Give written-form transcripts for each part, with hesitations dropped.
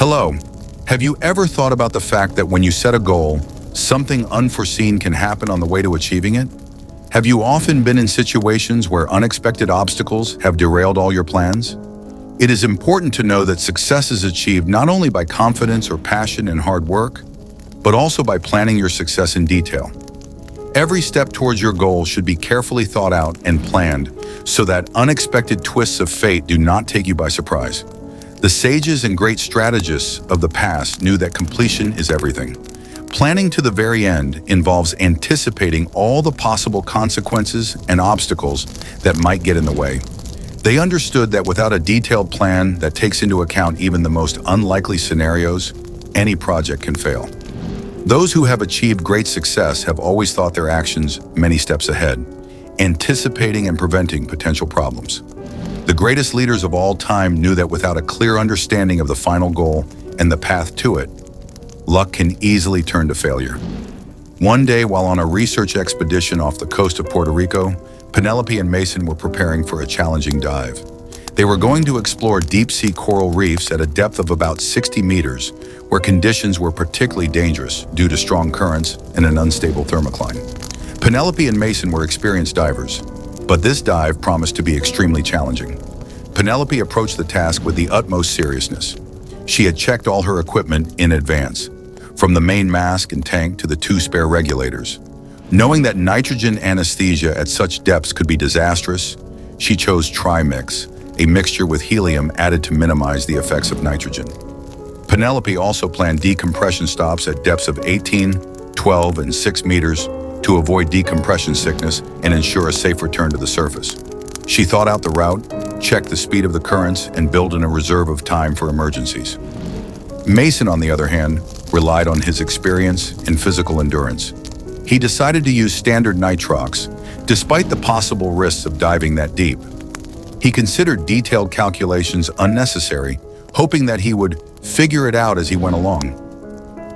Hello. Have you ever thought about the fact that when you set a goal, something unforeseen can happen on the way to achieving it? Have you often been in situations where unexpected obstacles have derailed all your plans? It is important to know that success is achieved not only by confidence or passion and hard work, but also by planning your success in detail. Every step towards your goal should be carefully thought out and planned so that unexpected twists of fate do not take you by surprise. The sages and great strategists of the past knew that completion is everything. Planning to the very end involves anticipating all the possible consequences and obstacles that might get in the way. They understood that without a detailed plan that takes into account even the most unlikely scenarios, any project can fail. Those who have achieved great success have always thought their actions many steps ahead, anticipating and preventing potential problems. The greatest leaders of all time knew that without a clear understanding of the final goal and the path to it, luck can easily turn to failure. One day, while on a research expedition off the coast of Puerto Rico, Penelope and Mason were preparing for a challenging dive. They were going to explore deep-sea coral reefs at a depth of about 60 meters, where conditions were particularly dangerous due to strong currents and an unstable thermocline. Penelope and Mason were experienced divers, but this dive promised to be extremely challenging. Penelope approached the task with the utmost seriousness. She had checked all her equipment in advance, from the main mask and tank to the 2 spare regulators. Knowing that nitrogen anesthesia at such depths could be disastrous, she chose Trimix, a mixture with helium added to minimize the effects of nitrogen. Penelope also planned decompression stops at depths of 18, 12, and 6 meters to avoid decompression sickness and ensure a safe return to the surface. She thought out the route, checked the speed of the currents, and built in a reserve of time for emergencies. Mason, on the other hand, relied on his experience and physical endurance. He decided to use standard nitrox, despite the possible risks of diving that deep. He considered detailed calculations unnecessary, hoping that he would figure it out as he went along.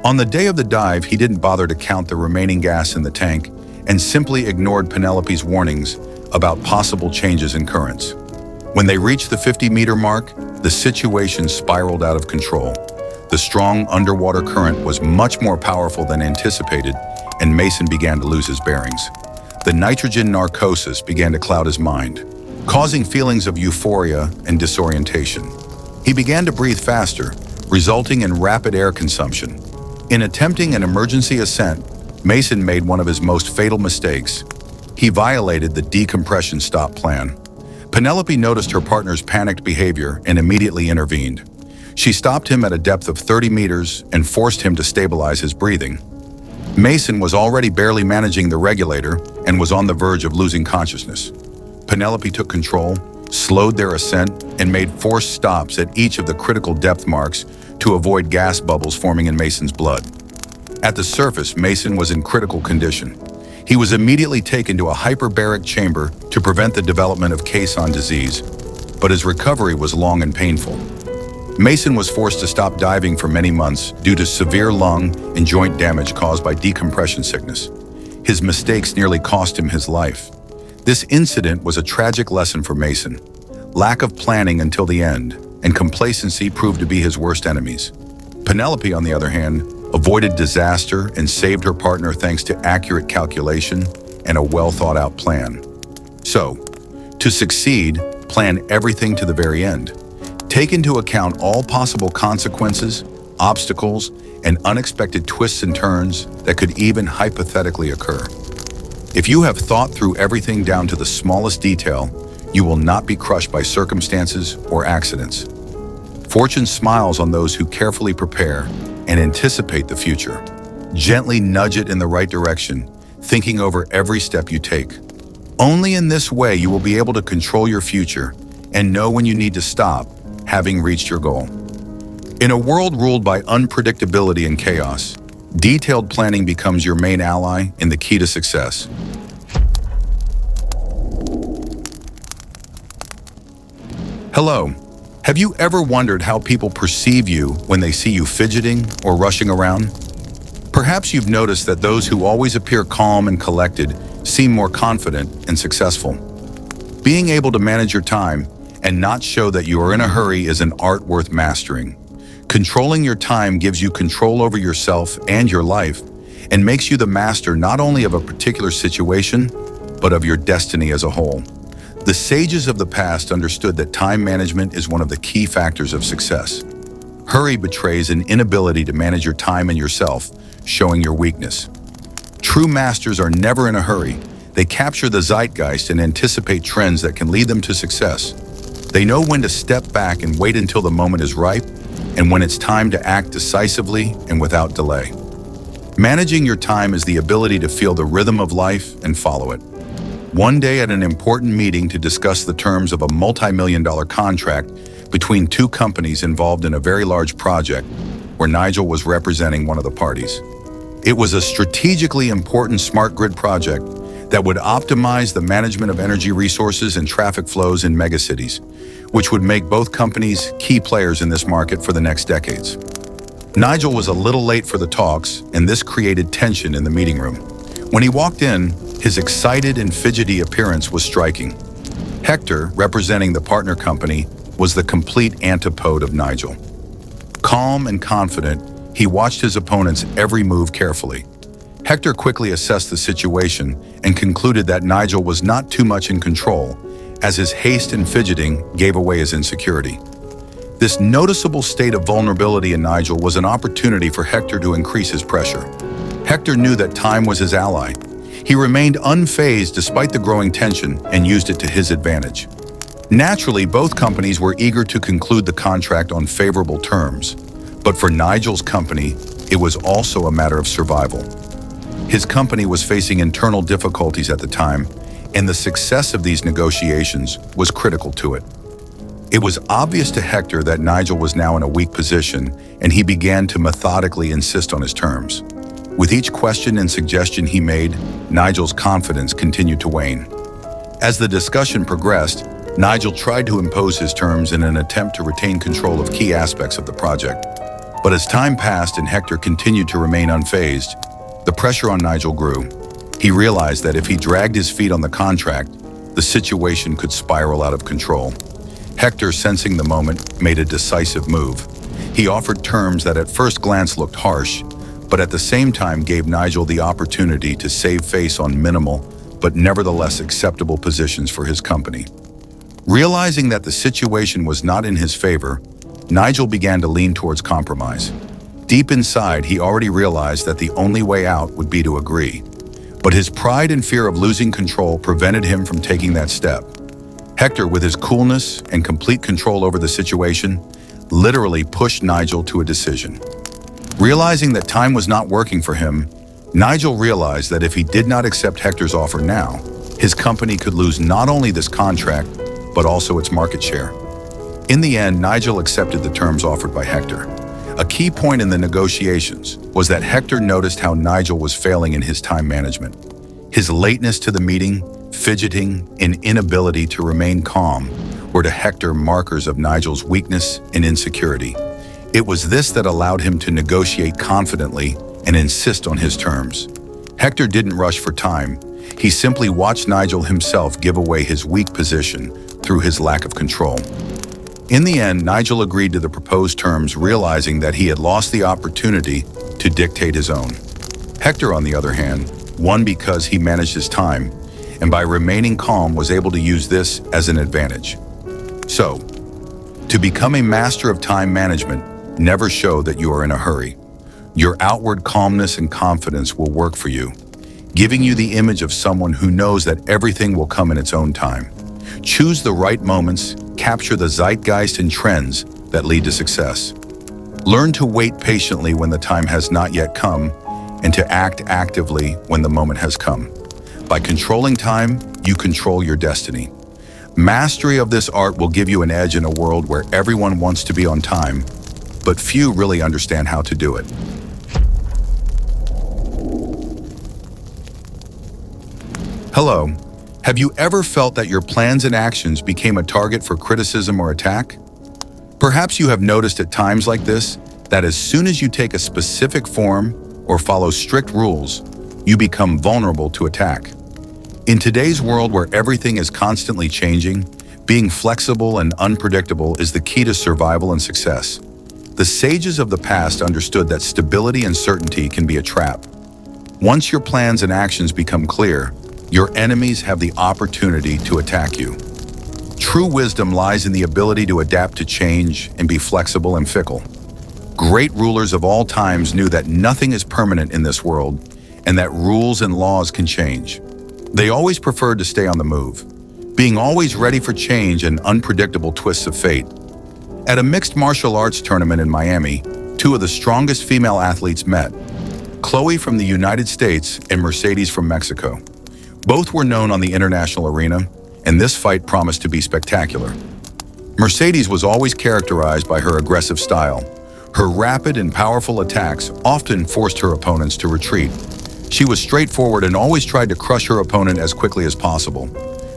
On the day of the dive, he didn't bother to count the remaining gas in the tank and simply ignored Penelope's warnings about possible changes in currents. When they reached the 50-meter mark, the situation spiraled out of control. The strong underwater current was much more powerful than anticipated, and Mason began to lose his bearings. The nitrogen narcosis began to cloud his mind, causing feelings of euphoria and disorientation. He began to breathe faster, resulting in rapid air consumption. In attempting an emergency ascent, Mason made one of his most fatal mistakes. He violated the decompression stop plan. Penelope noticed her partner's panicked behavior and immediately intervened. She stopped him at a depth of 30 meters and forced him to stabilize his breathing. Mason was already barely managing the regulator and was on the verge of losing consciousness. Penelope took control, slowed their ascent, and made forced stops at each of the critical depth marks to avoid gas bubbles forming in Mason's blood. At the surface, Mason was in critical condition. He was immediately taken to a hyperbaric chamber to prevent the development of caisson disease, but his recovery was long and painful. Mason was forced to stop diving for many months due to severe lung and joint damage caused by decompression sickness. His mistakes nearly cost him his life. This incident was a tragic lesson for Mason. Lack of planning until the end and complacency proved to be his worst enemies. Penelope, on the other hand, avoided disaster and saved her partner thanks to accurate calculation and a well-thought-out plan. So, to succeed, plan everything to the very end. Take into account all possible consequences, obstacles, and unexpected twists and turns that could even hypothetically occur. If you have thought through everything down to the smallest detail, you will not be crushed by circumstances or accidents. Fortune smiles on those who carefully prepare and anticipate the future. Gently nudge it in the right direction, thinking over every step you take. Only in this way you will be able to control your future and know when you need to stop, having reached your goal. In a world ruled by unpredictability and chaos, detailed planning becomes your main ally and the key to success. Hello. Have you ever wondered how people perceive you when they see you fidgeting or rushing around? Perhaps you've noticed that those who always appear calm and collected seem more confident and successful. Being able to manage your time and not show that you are in a hurry is an art worth mastering. Controlling your time gives you control over yourself and your life, and makes you the master not only of a particular situation, but of your destiny as a whole. The sages of the past understood that time management is one of the key factors of success. Hurry betrays an inability to manage your time and yourself, showing your weakness. True masters are never in a hurry. They capture the zeitgeist and anticipate trends that can lead them to success. They know when to step back and wait until the moment is ripe, and when it's time to act decisively and without delay. Managing your time is the ability to feel the rhythm of life and follow it. One day at an important meeting to discuss the terms of a multi-million-dollar contract between two companies involved in a very large project, where Nigel was representing one of the parties. It was a strategically important smart grid project that would optimize the management of energy resources and traffic flows in megacities, which would make both companies key players in this market for the next decades. Nigel was a little late for the talks, and this created tension in the meeting room. When he walked in, his excited and fidgety appearance was striking. Hector, representing the partner company, was the complete antipode of Nigel. Calm and confident, he watched his opponent's every move carefully. Hector quickly assessed the situation and concluded that Nigel was not too much in control, as his haste and fidgeting gave away his insecurity. This noticeable state of vulnerability in Nigel was an opportunity for Hector to increase his pressure. Hector knew that time was his ally. He remained unfazed despite the growing tension and used it to his advantage. Naturally, both companies were eager to conclude the contract on favorable terms, but for Nigel's company, it was also a matter of survival. His company was facing internal difficulties at the time, and the success of these negotiations was critical to it. It was obvious to Hector that Nigel was now in a weak position, and he began to methodically insist on his terms. With each question and suggestion he made, Nigel's confidence continued to wane. As the discussion progressed, Nigel tried to impose his terms in an attempt to retain control of key aspects of the project. But as time passed and Hector continued to remain unfazed, the pressure on Nigel grew. He realized that if he dragged his feet on the contract, the situation could spiral out of control. Hector, sensing the moment, made a decisive move. He offered terms that at first glance looked harsh, but at the same time gave Nigel the opportunity to save face on minimal, but nevertheless acceptable positions for his company. Realizing that the situation was not in his favor, Nigel began to lean towards compromise. Deep inside, he already realized that the only way out would be to agree. But his pride and fear of losing control prevented him from taking that step. Hector, with his coolness and complete control over the situation, literally pushed Nigel to a decision. Realizing that time was not working for him, Nigel realized that if he did not accept Hector's offer now, his company could lose not only this contract, but also its market share. In the end, Nigel accepted the terms offered by Hector. A key point in the negotiations was that Hector noticed how Nigel was failing in his time management. His lateness to the meeting, fidgeting, and inability to remain calm were to Hector markers of Nigel's weakness and insecurity. It was this that allowed him to negotiate confidently and insist on his terms. Hector didn't rush for time. He simply watched Nigel himself give away his weak position through his lack of control. In the end, Nigel agreed to the proposed terms, realizing that he had lost the opportunity to dictate his own. Hector, on the other hand, won because he managed his time, and by remaining calm was able to use this as an advantage. So, to become a master of time management, never show that you are in a hurry. Your outward calmness and confidence will work for you, giving you the image of someone who knows that everything will come in its own time. Choose the right moments, capture the zeitgeist and trends that lead to success. Learn to wait patiently when the time has not yet come, and to act actively when the moment has come. By controlling time, you control your destiny. Mastery of this art will give you an edge in a world where everyone wants to be on time, but few really understand how to do it. Hello. Have you ever felt that your plans and actions became a target for criticism or attack? Perhaps you have noticed at times like this that as soon as you take a specific form or follow strict rules, you become vulnerable to attack. In today's world where everything is constantly changing, being flexible and unpredictable is the key to survival and success. The sages of the past understood that stability and certainty can be a trap. Once your plans and actions become clear, your enemies have the opportunity to attack you. True wisdom lies in the ability to adapt to change and be flexible and fickle. Great rulers of all times knew that nothing is permanent in this world and that rules and laws can change. They always preferred to stay on the move, being always ready for change and unpredictable twists of fate. At a mixed martial arts tournament in Miami, two of the strongest female athletes met, Chloe from the United States and Mercedes from Mexico. Both were known on the international arena, and this fight promised to be spectacular. Mercedes was always characterized by her aggressive style. Her rapid and powerful attacks often forced her opponents to retreat. She was straightforward and always tried to crush her opponent as quickly as possible.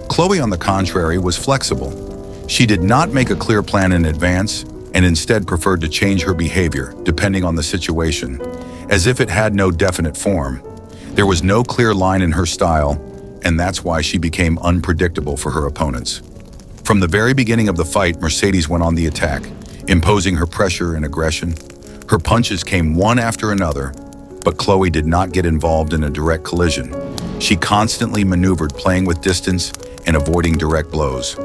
Chloe, on the contrary, was flexible. She did not make a clear plan in advance and instead preferred to change her behavior depending on the situation, as if it had no definite form. There was no clear line in her style, and that's why she became unpredictable for her opponents. From the very beginning of the fight, Mercedes went on the attack, imposing her pressure and aggression. Her punches came one after another, but Chloe did not get involved in a direct collision. She constantly maneuvered, playing with distance and avoiding direct blows.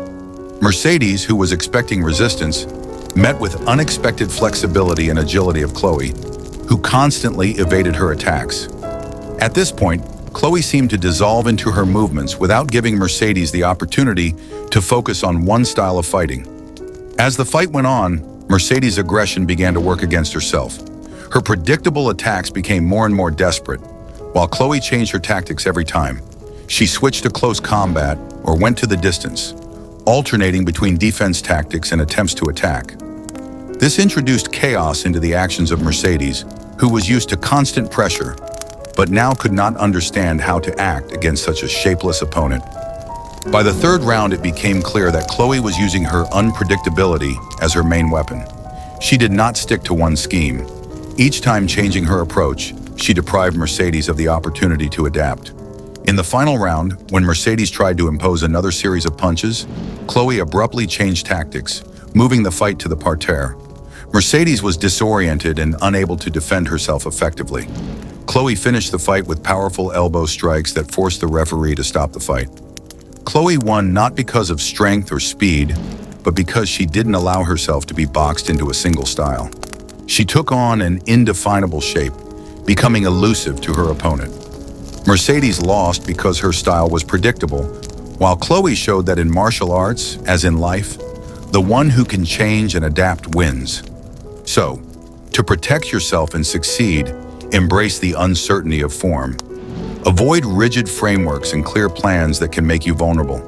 Mercedes, who was expecting resistance, met with unexpected flexibility and agility of Chloe, who constantly evaded her attacks. At this point, Chloe seemed to dissolve into her movements without giving Mercedes the opportunity to focus on one style of fighting. As the fight went on, Mercedes' aggression began to work against herself. Her predictable attacks became more and more desperate, while Chloe changed her tactics every time. She switched to close combat or went to the distance, alternating between defense tactics and attempts to attack. This introduced chaos into the actions of Mercedes, who was used to constant pressure, but now could not understand how to act against such a shapeless opponent. By the third round, it became clear that Chloe was using her unpredictability as her main weapon. She did not stick to one scheme. Each time changing her approach, she deprived Mercedes of the opportunity to adapt. In the final round, when Mercedes tried to impose another series of punches, Chloe abruptly changed tactics, moving the fight to the parterre. Mercedes was disoriented and unable to defend herself effectively. Chloe finished the fight with powerful elbow strikes that forced the referee to stop the fight. Chloe won not because of strength or speed, but because she didn't allow herself to be boxed into a single style. She took on an indefinable shape, becoming elusive to her opponent. Mercedes lost because her style was predictable, while Chloe showed that in martial arts, as in life, the one who can change and adapt wins. So, to protect yourself and succeed, embrace the uncertainty of form. Avoid rigid frameworks and clear plans that can make you vulnerable.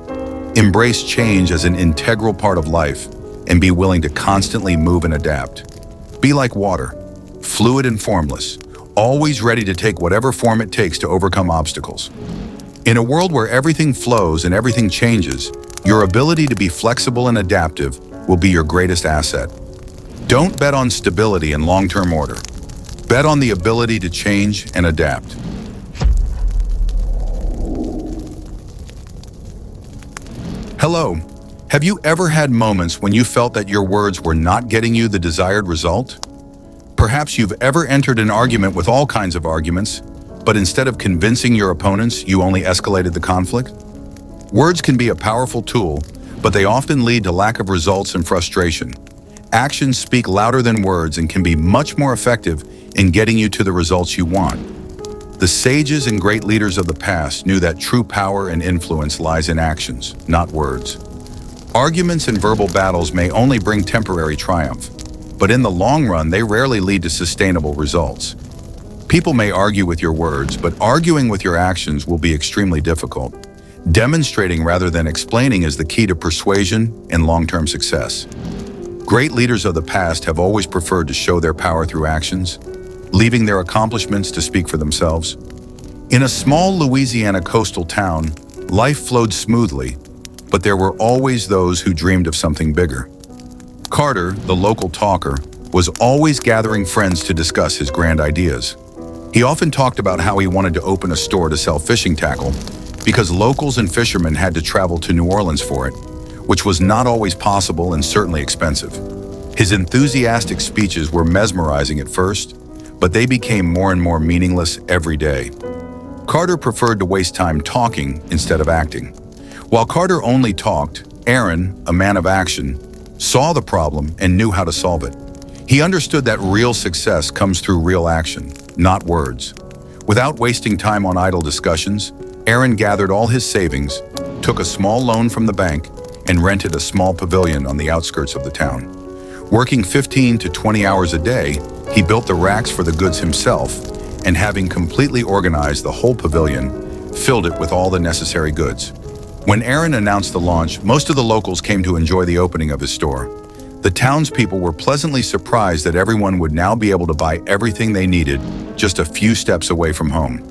Embrace change as an integral part of life and be willing to constantly move and adapt. Be like water, fluid and formless, always ready to take whatever form it takes to overcome obstacles. In a world where everything flows and everything changes, your ability to be flexible and adaptive will be your greatest asset. Don't bet on stability and long-term order. Bet on the ability to change and adapt. Hello. Have you ever had moments when you felt that your words were not getting you the desired result? Perhaps you've ever entered an argument with all kinds of arguments, but instead of convincing your opponents, you only escalated the conflict? Words can be a powerful tool, but they often lead to lack of results and frustration. Actions speak louder than words and can be much more effective in getting you to the results you want. The sages and great leaders of the past knew that true power and influence lies in actions, not words. Arguments and verbal battles may only bring temporary triumph, but in the long run, they rarely lead to sustainable results. People may argue with your words, but arguing with your actions will be extremely difficult. Demonstrating rather than explaining is the key to persuasion and long-term success. Great leaders of the past have always preferred to show their power through actions, leaving their accomplishments to speak for themselves. In a small Louisiana coastal town, life flowed smoothly, but there were always those who dreamed of something bigger. Carter, the local talker, was always gathering friends to discuss his grand ideas. He often talked about how he wanted to open a store to sell fishing tackle because locals and fishermen had to travel to New Orleans for it, which was not always possible and certainly expensive. His enthusiastic speeches were mesmerizing at first, but they became more and more meaningless every day. Carter preferred to waste time talking instead of acting. While Carter only talked, Aaron, a man of action, saw the problem and knew how to solve it. He understood that real success comes through real action, not words. Without wasting time on idle discussions, Aaron gathered all his savings, took a small loan from the bank, and rented a small pavilion on the outskirts of the town. Working 15 to 20 hours a day, he built the racks for the goods himself, and having completely organized the whole pavilion, filled it with all the necessary goods. When Aaron announced the launch, most of the locals came to enjoy the opening of his store. The townspeople were pleasantly surprised that everyone would now be able to buy everything they needed just a few steps away from home.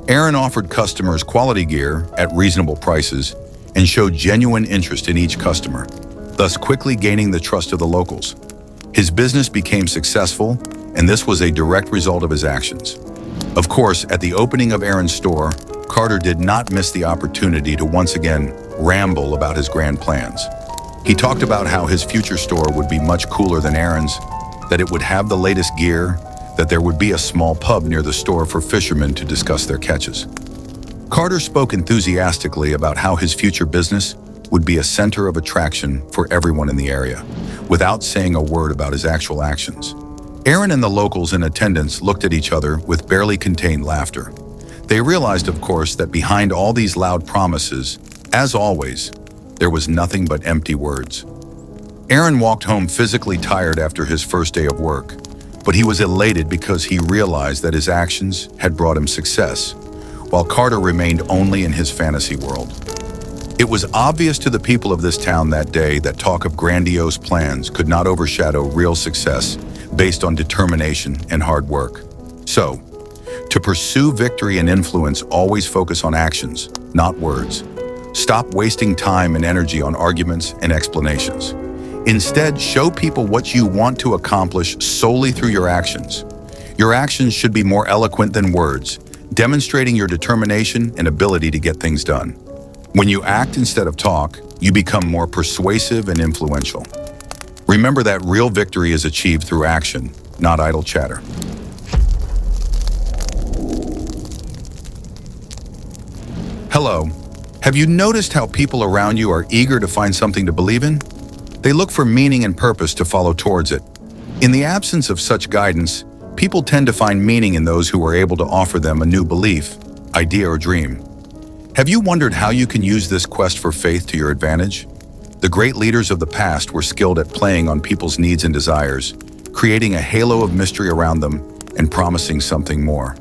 Aaron offered customers quality gear at reasonable prices and showed genuine interest in each customer, thus quickly gaining the trust of the locals. His business became successful, and this was a direct result of his actions. Of course, at the opening of Aaron's store, Carter did not miss the opportunity to once again ramble about his grand plans. He talked about how his future store would be much cooler than Aaron's, that it would have the latest gear, that there would be a small pub near the store for fishermen to discuss their catches. Carter spoke enthusiastically about how his future business would be a center of attraction for everyone in the area, without saying a word about his actual actions. Aaron and the locals in attendance looked at each other with barely contained laughter. They realized, of course, that behind all these loud promises, as always, there was nothing but empty words. Aaron walked home physically tired after his first day of work, but he was elated because he realized that his actions had brought him success, while Carter remained only in his fantasy world. It was obvious to the people of this town that day that talk of grandiose plans could not overshadow real success based on determination and hard work. So, to pursue victory and influence, always focus on actions, not words. Stop wasting time and energy on arguments and explanations. Instead, show people what you want to accomplish solely through your actions. Your actions should be more eloquent than words, demonstrating your determination and ability to get things done. When you act instead of talk, you become more persuasive and influential. Remember that real victory is achieved through action, not idle chatter. Hello. Have you noticed how people around you are eager to find something to believe in? They look for meaning and purpose to follow towards it. In the absence of such guidance, people tend to find meaning in those who are able to offer them a new belief, idea, or dream. Have you wondered how you can use this quest for faith to your advantage? The great leaders of the past were skilled at playing on people's needs and desires, creating a halo of mystery around them and promising something more.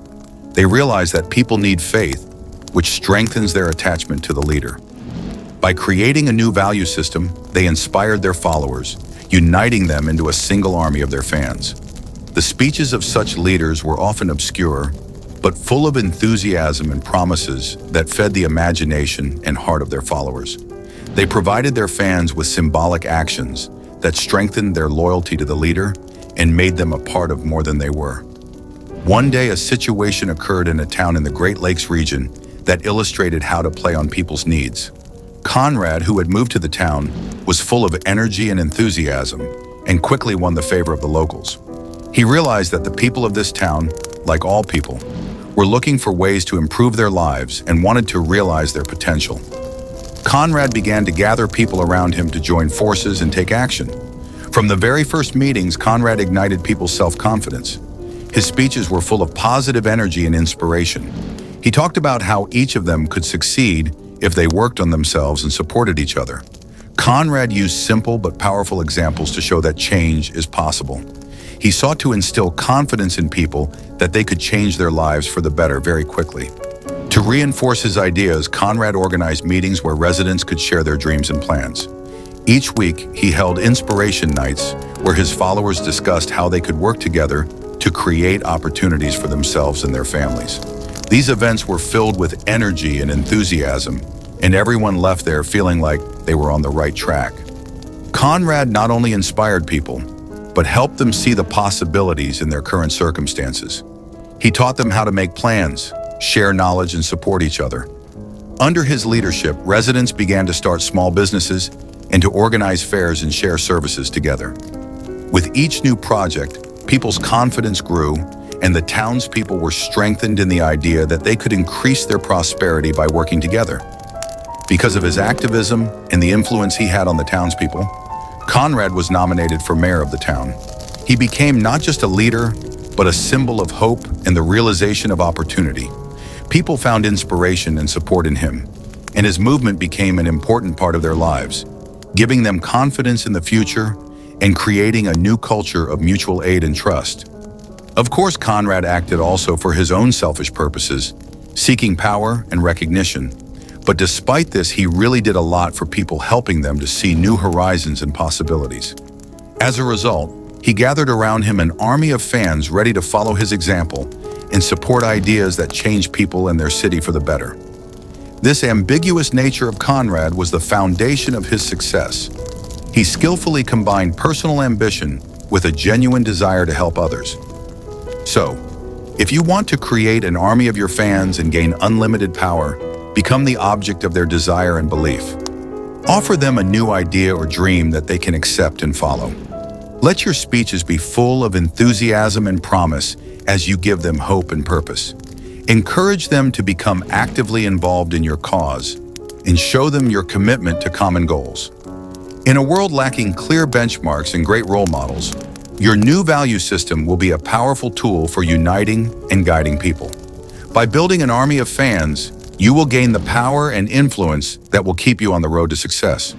They realized that people need faith, which strengthens their attachment to the leader. By creating a new value system, they inspired their followers, uniting them into a single army of their fans. The speeches of such leaders were often obscure, but full of enthusiasm and promises that fed the imagination and heart of their followers. They provided their fans with symbolic actions that strengthened their loyalty to the leader and made them a part of more than they were. One day, a situation occurred in a town in the Great Lakes region that illustrated how to play on people's needs. Conrad, who had moved to the town, was full of energy and enthusiasm and quickly won the favor of the locals. He realized that the people of this town, like all people, were looking for ways to improve their lives and wanted to realize their potential. Conrad began to gather people around him to join forces and take action. From the very first meetings, Conrad ignited people's self-confidence. His speeches were full of positive energy and inspiration. He talked about how each of them could succeed if they worked on themselves and supported each other. Conrad used simple but powerful examples to show that change is possible. He sought to instill confidence in people that they could change their lives for the better very quickly. To reinforce his ideas, Conrad organized meetings where residents could share their dreams and plans. Each week, he held inspiration nights where his followers discussed how they could work together to create opportunities for themselves and their families. These events were filled with energy and enthusiasm, and everyone left there feeling like they were on the right track. Conrad not only inspired people, but helped them see the possibilities in their current circumstances. He taught them how to make plans, share knowledge, and support each other. Under his leadership, residents began to start small businesses and to organize fairs and share services together. With each new project, people's confidence grew, and the townspeople were strengthened in the idea that they could increase their prosperity by working together. Because of his activism and the influence he had on the townspeople, Conrad was nominated for mayor of the town. He became not just a leader, but a symbol of hope and the realization of opportunity. People found inspiration and support in him, and his movement became an important part of their lives, giving them confidence in the future and creating a new culture of mutual aid and trust. Of course, Conrad acted also for his own selfish purposes, seeking power and recognition. But despite this, he really did a lot for people, helping them to see new horizons and possibilities. As a result, he gathered around him an army of fans ready to follow his example and support ideas that change people and their city for the better. This ambiguous nature of Conrad was the foundation of his success. He skillfully combined personal ambition with a genuine desire to help others. So, if you want to create an army of your fans and gain unlimited power, become the object of their desire and belief. Offer them a new idea or dream that they can accept and follow. Let your speeches be full of enthusiasm and promise as you give them hope and purpose. Encourage them to become actively involved in your cause and show them your commitment to common goals. In a world lacking clear benchmarks and great role models, your new value system will be a powerful tool for uniting and guiding people. By building an army of fans, you will gain the power and influence that will keep you on the road to success.